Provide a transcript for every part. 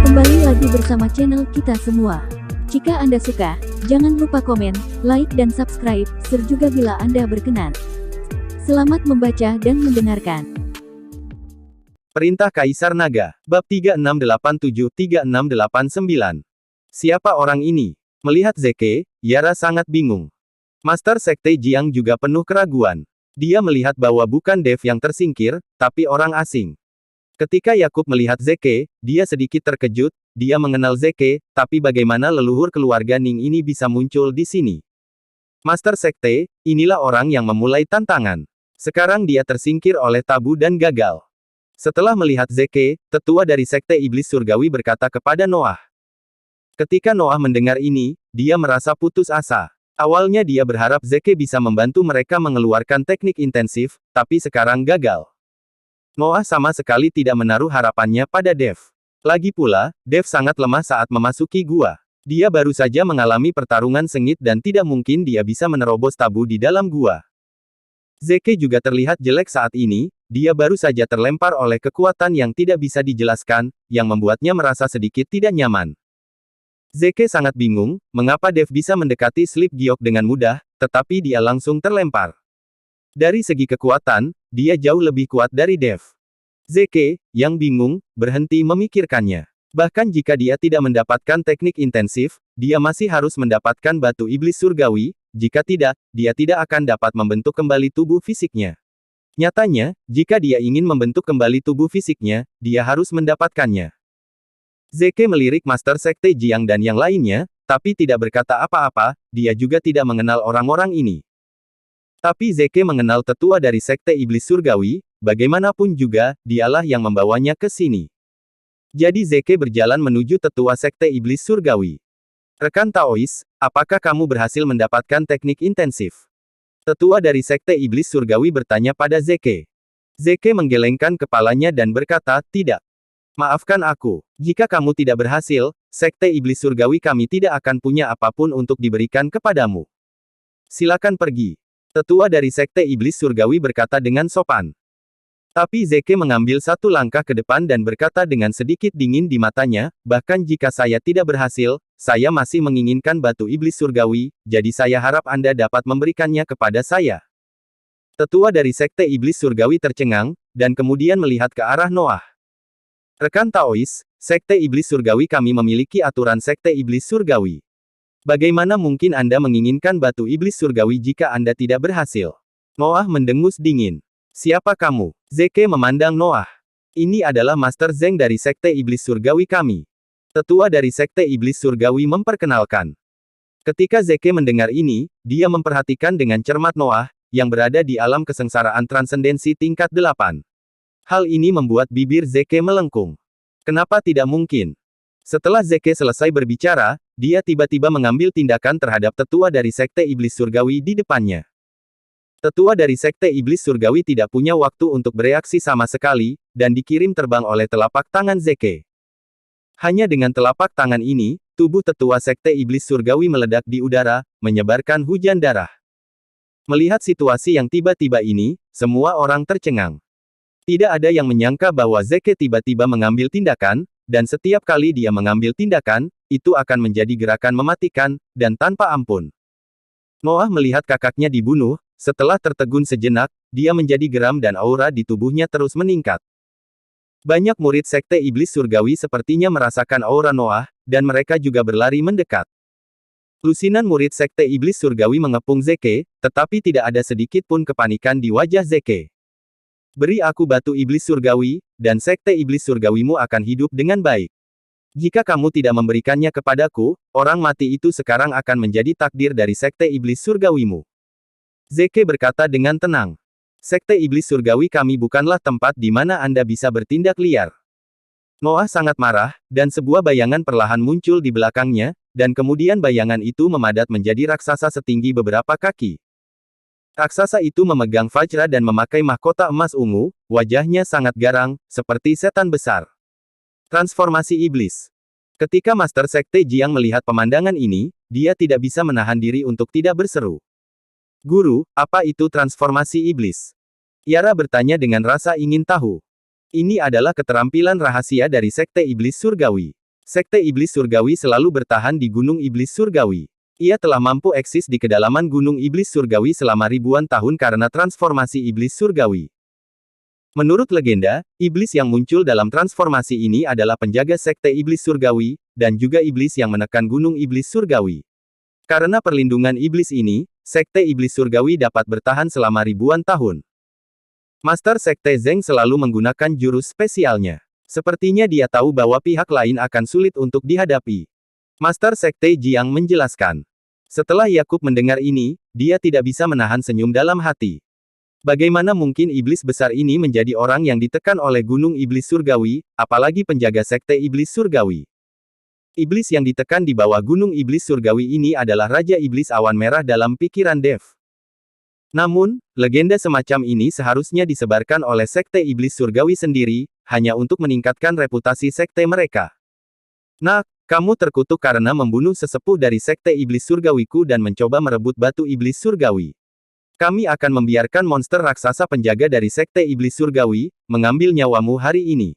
Kembali lagi bersama channel kita semua. Jika Anda suka, jangan lupa komen, like dan subscribe, share juga bila Anda berkenan. Selamat membaca dan mendengarkan. Perintah Kaisar Naga, bab 3687-3689. Siapa orang ini? Melihat Zeke, Yara sangat bingung. Master Sekte Jiang juga penuh keraguan. Dia melihat bahwa bukan Dev yang tersingkir, tapi orang asing. Ketika Yakub melihat Zeke, dia sedikit terkejut. Dia mengenal Zeke, tapi bagaimana leluhur keluarga Ning ini bisa muncul di sini? Master Sekte, inilah orang yang memulai tantangan. Sekarang dia tersingkir oleh tabu dan gagal. Setelah melihat Zeke, tetua dari Sekte Iblis Surgawi berkata kepada Noah. Ketika Noah mendengar ini, dia merasa putus asa. Awalnya dia berharap Zeke bisa membantu mereka mengeluarkan teknik intensif, tapi sekarang gagal. Noah sama sekali tidak menaruh harapannya pada Dev. Lagi pula, Dev sangat lemah saat memasuki gua. Dia baru saja mengalami pertarungan sengit dan tidak mungkin dia bisa menerobos tabu di dalam gua. Zeke juga terlihat jelek saat ini, dia baru saja terlempar oleh kekuatan yang tidak bisa dijelaskan, yang membuatnya merasa sedikit tidak nyaman. Zeke sangat bingung, mengapa Dev bisa mendekati Sleep Giok dengan mudah, tetapi dia langsung terlempar. Dari segi kekuatan, dia jauh lebih kuat dari Dev. Zeke, yang bingung, berhenti memikirkannya. Bahkan jika dia tidak mendapatkan teknik intensif, dia masih harus mendapatkan batu iblis surgawi, jika tidak, dia tidak akan dapat membentuk kembali tubuh fisiknya. Nyatanya, jika dia ingin membentuk kembali tubuh fisiknya, dia harus mendapatkannya. Zeke melirik Master Sekte Jiang dan yang lainnya, tapi tidak berkata apa-apa, dia juga tidak mengenal orang-orang ini. Tapi Zeke mengenal tetua dari Sekte Iblis Surgawi, bagaimanapun juga, dialah yang membawanya ke sini. Jadi Zeke berjalan menuju tetua Sekte Iblis Surgawi. Rekan Taois, apakah kamu berhasil mendapatkan teknik intensif? Tetua dari Sekte Iblis Surgawi bertanya pada Zeke. Zeke menggelengkan kepalanya dan berkata, tidak. Maafkan aku, jika kamu tidak berhasil, Sekte Iblis Surgawi kami tidak akan punya apapun untuk diberikan kepadamu. Silakan pergi. Tetua dari Sekte Iblis Surgawi berkata dengan sopan. Tapi Zeke mengambil satu langkah ke depan dan berkata dengan sedikit dingin di matanya, bahkan jika saya tidak berhasil, saya masih menginginkan batu iblis surgawi, jadi saya harap Anda dapat memberikannya kepada saya. Tetua dari Sekte Iblis Surgawi tercengang, dan kemudian melihat ke arah Noah. Rekan Taois, Sekte Iblis Surgawi kami memiliki aturan Sekte Iblis Surgawi. Bagaimana mungkin Anda menginginkan batu iblis surgawi jika Anda tidak berhasil? Noah mendengus dingin. Siapa kamu? Zeke memandang Noah. Ini adalah Master Zeng dari Sekte Iblis Surgawi kami. Tetua dari Sekte Iblis Surgawi memperkenalkan. Ketika Zeke mendengar ini, dia memperhatikan dengan cermat Noah, yang berada di alam kesengsaraan transendensi tingkat 8. Hal ini membuat bibir Zeke melengkung. Kenapa tidak mungkin? Setelah Zeke selesai berbicara, dia tiba-tiba mengambil tindakan terhadap tetua dari Sekte Iblis Surgawi di depannya. Tetua dari Sekte Iblis Surgawi tidak punya waktu untuk bereaksi sama sekali, dan dikirim terbang oleh telapak tangan Zeke. Hanya dengan telapak tangan ini, tubuh tetua Sekte Iblis Surgawi meledak di udara, menyebarkan hujan darah. Melihat situasi yang tiba-tiba ini, semua orang tercengang. Tidak ada yang menyangka bahwa Zeke tiba-tiba mengambil tindakan, dan setiap kali dia mengambil tindakan, itu akan menjadi gerakan mematikan, dan tanpa ampun. Noah melihat kakaknya dibunuh, setelah tertegun sejenak, dia menjadi geram dan aura di tubuhnya terus meningkat. Banyak murid Sekte Iblis Surgawi sepertinya merasakan aura Noah, dan mereka juga berlari mendekat. Lusinan murid Sekte Iblis Surgawi mengepung Zeke, tetapi tidak ada sedikit pun kepanikan di wajah Zeke. Beri aku batu iblis surgawi, dan Sekte Iblis Surgawimu akan hidup dengan baik. Jika kamu tidak memberikannya kepadaku, orang mati itu sekarang akan menjadi takdir dari Sekte Iblis Surgawimu. Zeke berkata dengan tenang. Sekte Iblis Surgawi kami bukanlah tempat di mana Anda bisa bertindak liar. Noah sangat marah, dan sebuah bayangan perlahan muncul di belakangnya, dan kemudian bayangan itu memadat menjadi raksasa setinggi beberapa kaki. Raksasa itu memegang vajra dan memakai mahkota emas ungu, wajahnya sangat garang, seperti setan besar. Transformasi Iblis. Ketika Master Sekte Jiang melihat pemandangan ini, dia tidak bisa menahan diri untuk tidak berseru. Guru, apa itu transformasi iblis? Yara bertanya dengan rasa ingin tahu. Ini adalah keterampilan rahasia dari Sekte Iblis Surgawi. Sekte Iblis Surgawi selalu bertahan di Gunung Iblis Surgawi. Ia telah mampu eksis di kedalaman Gunung Iblis Surgawi selama ribuan tahun karena transformasi Iblis Surgawi. Menurut legenda, iblis yang muncul dalam transformasi ini adalah penjaga Sekte Iblis Surgawi, dan juga iblis yang menekan Gunung Iblis Surgawi. Karena perlindungan iblis ini, Sekte Iblis Surgawi dapat bertahan selama ribuan tahun. Master Sekte Zeng selalu menggunakan jurus spesialnya. Sepertinya dia tahu bahwa pihak lain akan sulit untuk dihadapi. Master Sekte Jiang menjelaskan. Setelah Yakub mendengar ini, dia tidak bisa menahan senyum dalam hati. Bagaimana mungkin iblis besar ini menjadi orang yang ditekan oleh Gunung Iblis Surgawi, apalagi penjaga Sekte Iblis Surgawi? Iblis yang ditekan di bawah Gunung Iblis Surgawi ini adalah Raja Iblis Awan Merah dalam pikiran Dev. Namun, legenda semacam ini seharusnya disebarkan oleh Sekte Iblis Surgawi sendiri, hanya untuk meningkatkan reputasi sekte mereka. Nah, kamu terkutuk karena membunuh sesepuh dari Sekte Iblis Surgawiku dan mencoba merebut batu Iblis Surgawi. Kami akan membiarkan monster raksasa penjaga dari Sekte Iblis Surgawi, mengambil nyawamu hari ini.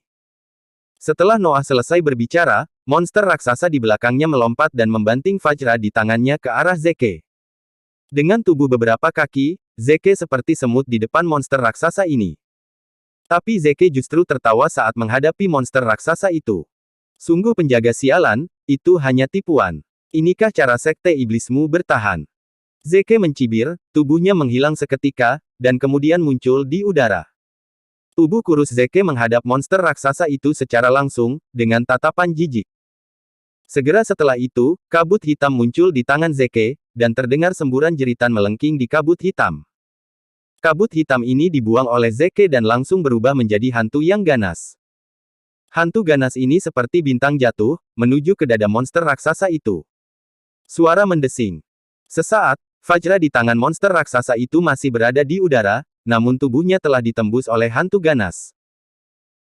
Setelah Noah selesai berbicara, monster raksasa di belakangnya melompat dan membanting Vajra di tangannya ke arah Zeke. Dengan tubuh beberapa kaki, Zeke seperti semut di depan monster raksasa ini. Tapi Zeke justru tertawa saat menghadapi monster raksasa itu. Sungguh penjaga sialan, itu hanya tipuan. Inikah cara Sekte Iblismu bertahan? Zeke mencibir, tubuhnya menghilang seketika, dan kemudian muncul di udara. Tubuh kurus Zeke menghadap monster raksasa itu secara langsung, dengan tatapan jijik. Segera setelah itu, kabut hitam muncul di tangan Zeke, dan terdengar semburan jeritan melengking di kabut hitam. Kabut hitam ini dibuang oleh Zeke dan langsung berubah menjadi hantu yang ganas. Hantu ganas ini seperti bintang jatuh, menuju ke dada monster raksasa itu. Suara mendesing. Sesaat, Vajra di tangan monster raksasa itu masih berada di udara, namun tubuhnya telah ditembus oleh hantu ganas.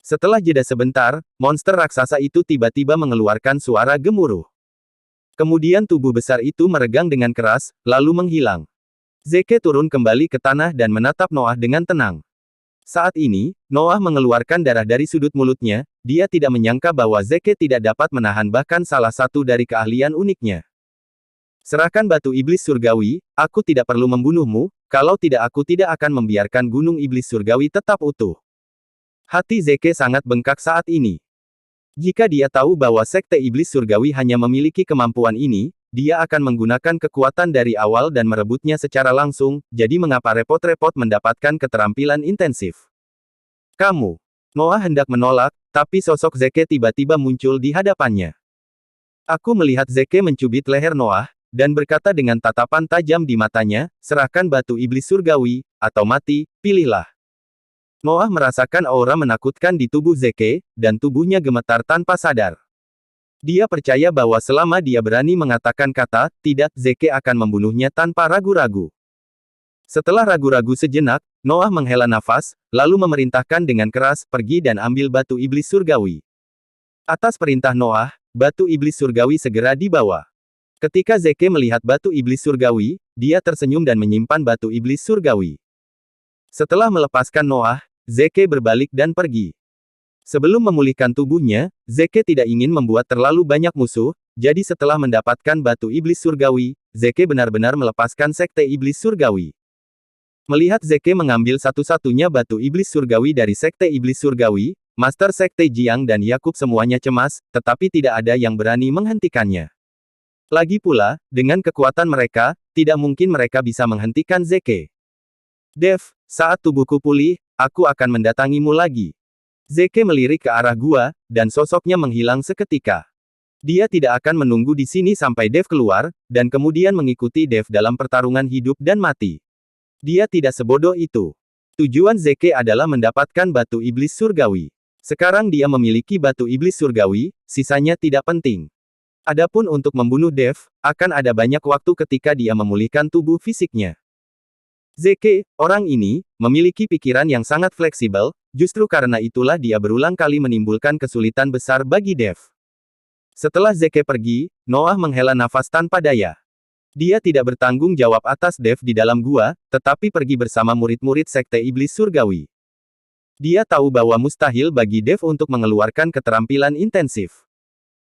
Setelah jeda sebentar, monster raksasa itu tiba-tiba mengeluarkan suara gemuruh. Kemudian tubuh besar itu meregang dengan keras, lalu menghilang. Zeke turun kembali ke tanah dan menatap Noah dengan tenang. Saat ini, Noah mengeluarkan darah dari sudut mulutnya, dia tidak menyangka bahwa Zeke tidak dapat menahan bahkan salah satu dari keahlian uniknya. Serahkan batu iblis surgawi, aku tidak perlu membunuhmu, kalau tidak aku tidak akan membiarkan gunung iblis surgawi tetap utuh. Hati Zeke sangat bengkak saat ini. Jika dia tahu bahwa Sekte Iblis Surgawi hanya memiliki kemampuan ini, dia akan menggunakan kekuatan dari awal dan merebutnya secara langsung, jadi mengapa repot-repot mendapatkan keterampilan intensif? Kamu. Noah hendak menolak, tapi sosok Zeke tiba-tiba muncul di hadapannya. Aku melihat Zeke mencubit leher Noah, dan berkata dengan tatapan tajam di matanya, serahkan batu iblis surgawi, atau mati, pilihlah. Noah merasakan aura menakutkan di tubuh Zeke, dan tubuhnya gemetar tanpa sadar. Dia percaya bahwa selama dia berani mengatakan kata, tidak, Zeke akan membunuhnya tanpa ragu-ragu. Setelah ragu-ragu sejenak, Noah menghela nafas, lalu memerintahkan dengan keras, pergi dan ambil batu iblis surgawi. Atas perintah Noah, batu iblis surgawi segera dibawa. Ketika Zeke melihat batu iblis surgawi, dia tersenyum dan menyimpan batu iblis surgawi. Setelah melepaskan Noah, Zeke berbalik dan pergi. Sebelum memulihkan tubuhnya, Zeke tidak ingin membuat terlalu banyak musuh, jadi setelah mendapatkan batu iblis surgawi, Zeke benar-benar melepaskan Sekte Iblis Surgawi. Melihat Zeke mengambil satu-satunya batu iblis surgawi dari Sekte Iblis Surgawi, Master Sekte Jiang dan Yakub semuanya cemas, tetapi tidak ada yang berani menghentikannya. Lagi pula, dengan kekuatan mereka, tidak mungkin mereka bisa menghentikan Zeke. Dev, saat tubuhku pulih, aku akan mendatangimu lagi. Zeke melirik ke arah gua, dan sosoknya menghilang seketika. Dia tidak akan menunggu di sini sampai Dev keluar, dan kemudian mengikuti Dev dalam pertarungan hidup dan mati. Dia tidak sebodoh itu. Tujuan Zeke adalah mendapatkan batu iblis surgawi. Sekarang dia memiliki batu iblis surgawi, sisanya tidak penting. Adapun untuk membunuh Dev, akan ada banyak waktu ketika dia memulihkan tubuh fisiknya. Zeke, orang ini, memiliki pikiran yang sangat fleksibel, justru karena itulah dia berulang kali menimbulkan kesulitan besar bagi Dev. Setelah Zeke pergi, Noah menghela nafas tanpa daya. Dia tidak bertanggung jawab atas Dev di dalam gua, tetapi pergi bersama murid-murid Sekte Iblis Surgawi. Dia tahu bahwa mustahil bagi Dev untuk mengeluarkan keterampilan intensif.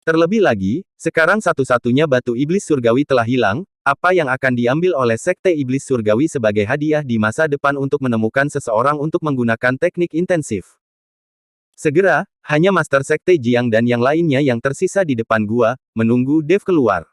Terlebih lagi, sekarang satu-satunya batu iblis surgawi telah hilang, apa yang akan diambil oleh Sekte Iblis Surgawi sebagai hadiah di masa depan untuk menemukan seseorang untuk menggunakan teknik intensif. Segera, hanya Master Sekte Jiang dan yang lainnya yang tersisa di depan gua, menunggu Dev keluar.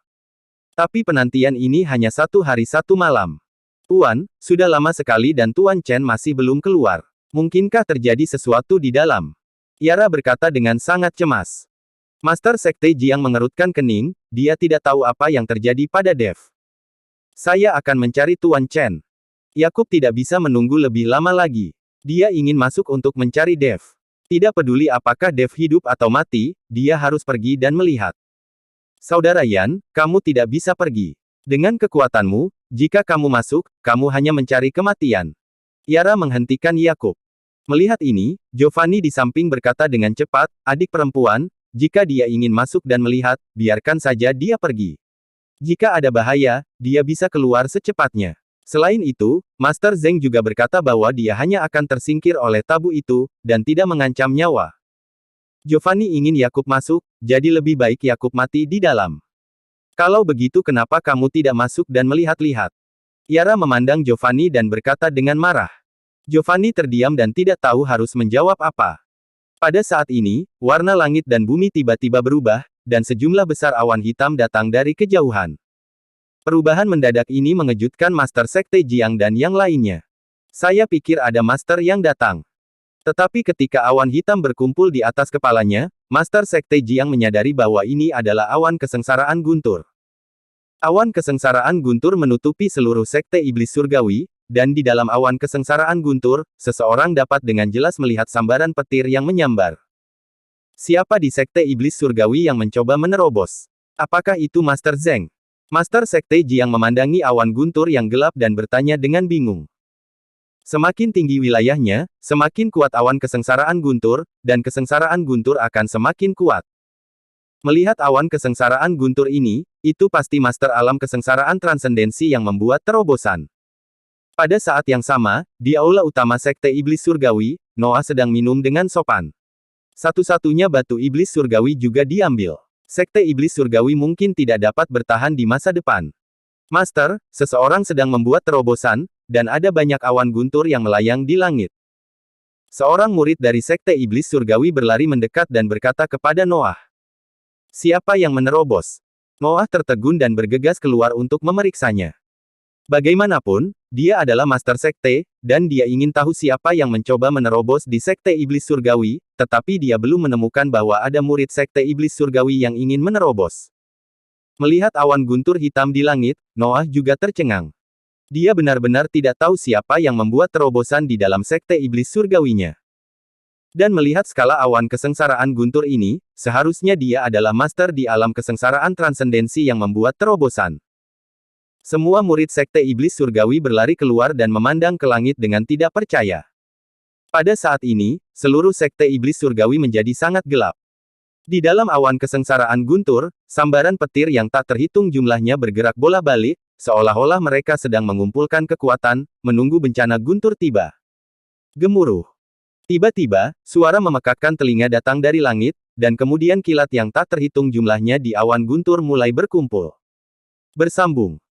Tapi penantian ini hanya 1 hari 1 malam. Tuan, sudah lama sekali dan Tuan Chen masih belum keluar. Mungkinkah terjadi sesuatu di dalam? Yara berkata dengan sangat cemas. Master Sekte Jiang mengerutkan kening, dia tidak tahu apa yang terjadi pada Dev. Saya akan mencari Tuan Chen. Yakub tidak bisa menunggu lebih lama lagi. Dia ingin masuk untuk mencari Dev. Tidak peduli apakah Dev hidup atau mati, dia harus pergi dan melihat. Saudara Yan, kamu tidak bisa pergi. Dengan kekuatanmu, jika kamu masuk, kamu hanya mencari kematian. Yara menghentikan Yakub. Melihat ini, Giovanni di samping berkata dengan cepat, adik perempuan, jika dia ingin masuk dan melihat, biarkan saja dia pergi. Jika ada bahaya, dia bisa keluar secepatnya. Selain itu, Master Zeng juga berkata bahwa dia hanya akan tersingkir oleh tabu itu, dan tidak mengancam nyawa. Giovanni ingin Yakub masuk, jadi lebih baik Yakub mati di dalam. Kalau begitu kenapa kamu tidak masuk dan melihat-lihat? Yara memandang Giovanni dan berkata dengan marah. Giovanni terdiam dan tidak tahu harus menjawab apa. Pada saat ini, warna langit dan bumi tiba-tiba berubah, dan sejumlah besar awan hitam datang dari kejauhan. Perubahan mendadak ini mengejutkan Master Sekte Jiang dan yang lainnya. Saya pikir ada Master yang datang. Tetapi ketika awan hitam berkumpul di atas kepalanya, Master Sekte Jiang menyadari bahwa ini adalah awan kesengsaraan guntur. Awan kesengsaraan guntur menutupi seluruh Sekte Iblis Surgawi, dan di dalam awan kesengsaraan guntur, seseorang dapat dengan jelas melihat sambaran petir yang menyambar. Siapa di Sekte Iblis Surgawi yang mencoba menerobos? Apakah itu Master Zeng? Master Sekte Jiang memandangi awan guntur yang gelap dan bertanya dengan bingung. Semakin tinggi wilayahnya, semakin kuat awan kesengsaraan guntur, dan kesengsaraan guntur akan semakin kuat. Melihat awan kesengsaraan guntur ini, itu pasti Master Alam Kesengsaraan Transendensi yang membuat terobosan. Pada saat yang sama, di aula utama Sekte Iblis Surgawi, Noah sedang minum dengan sopan. Satu-satunya batu iblis surgawi juga diambil. Sekte Iblis Surgawi mungkin tidak dapat bertahan di masa depan. Master, seseorang sedang membuat terobosan, dan ada banyak awan guntur yang melayang di langit. Seorang murid dari Sekte Iblis Surgawi berlari mendekat dan berkata kepada Noah. Siapa yang menerobos? Noah tertegun dan bergegas keluar untuk memeriksanya. Bagaimanapun, dia adalah Master Sekte, dan dia ingin tahu siapa yang mencoba menerobos di Sekte Iblis Surgawi, tetapi dia belum menemukan bahwa ada murid Sekte Iblis Surgawi yang ingin menerobos. Melihat awan guntur hitam di langit, Noah juga tercengang. Dia benar-benar tidak tahu siapa yang membuat terobosan di dalam Sekte Iblis Surgawinya. Dan melihat skala awan kesengsaraan guntur ini, seharusnya dia adalah Master di alam kesengsaraan transendensi yang membuat terobosan. Semua murid Sekte Iblis Surgawi berlari keluar dan memandang ke langit dengan tidak percaya. Pada saat ini, seluruh Sekte Iblis Surgawi menjadi sangat gelap. Di dalam awan kesengsaraan guntur, sambaran petir yang tak terhitung jumlahnya bergerak bola-balik, seolah-olah mereka sedang mengumpulkan kekuatan, menunggu bencana guntur tiba. Gemuruh. Tiba-tiba, suara memekakkan telinga datang dari langit, dan kemudian kilat yang tak terhitung jumlahnya di awan guntur mulai berkumpul. Bersambung.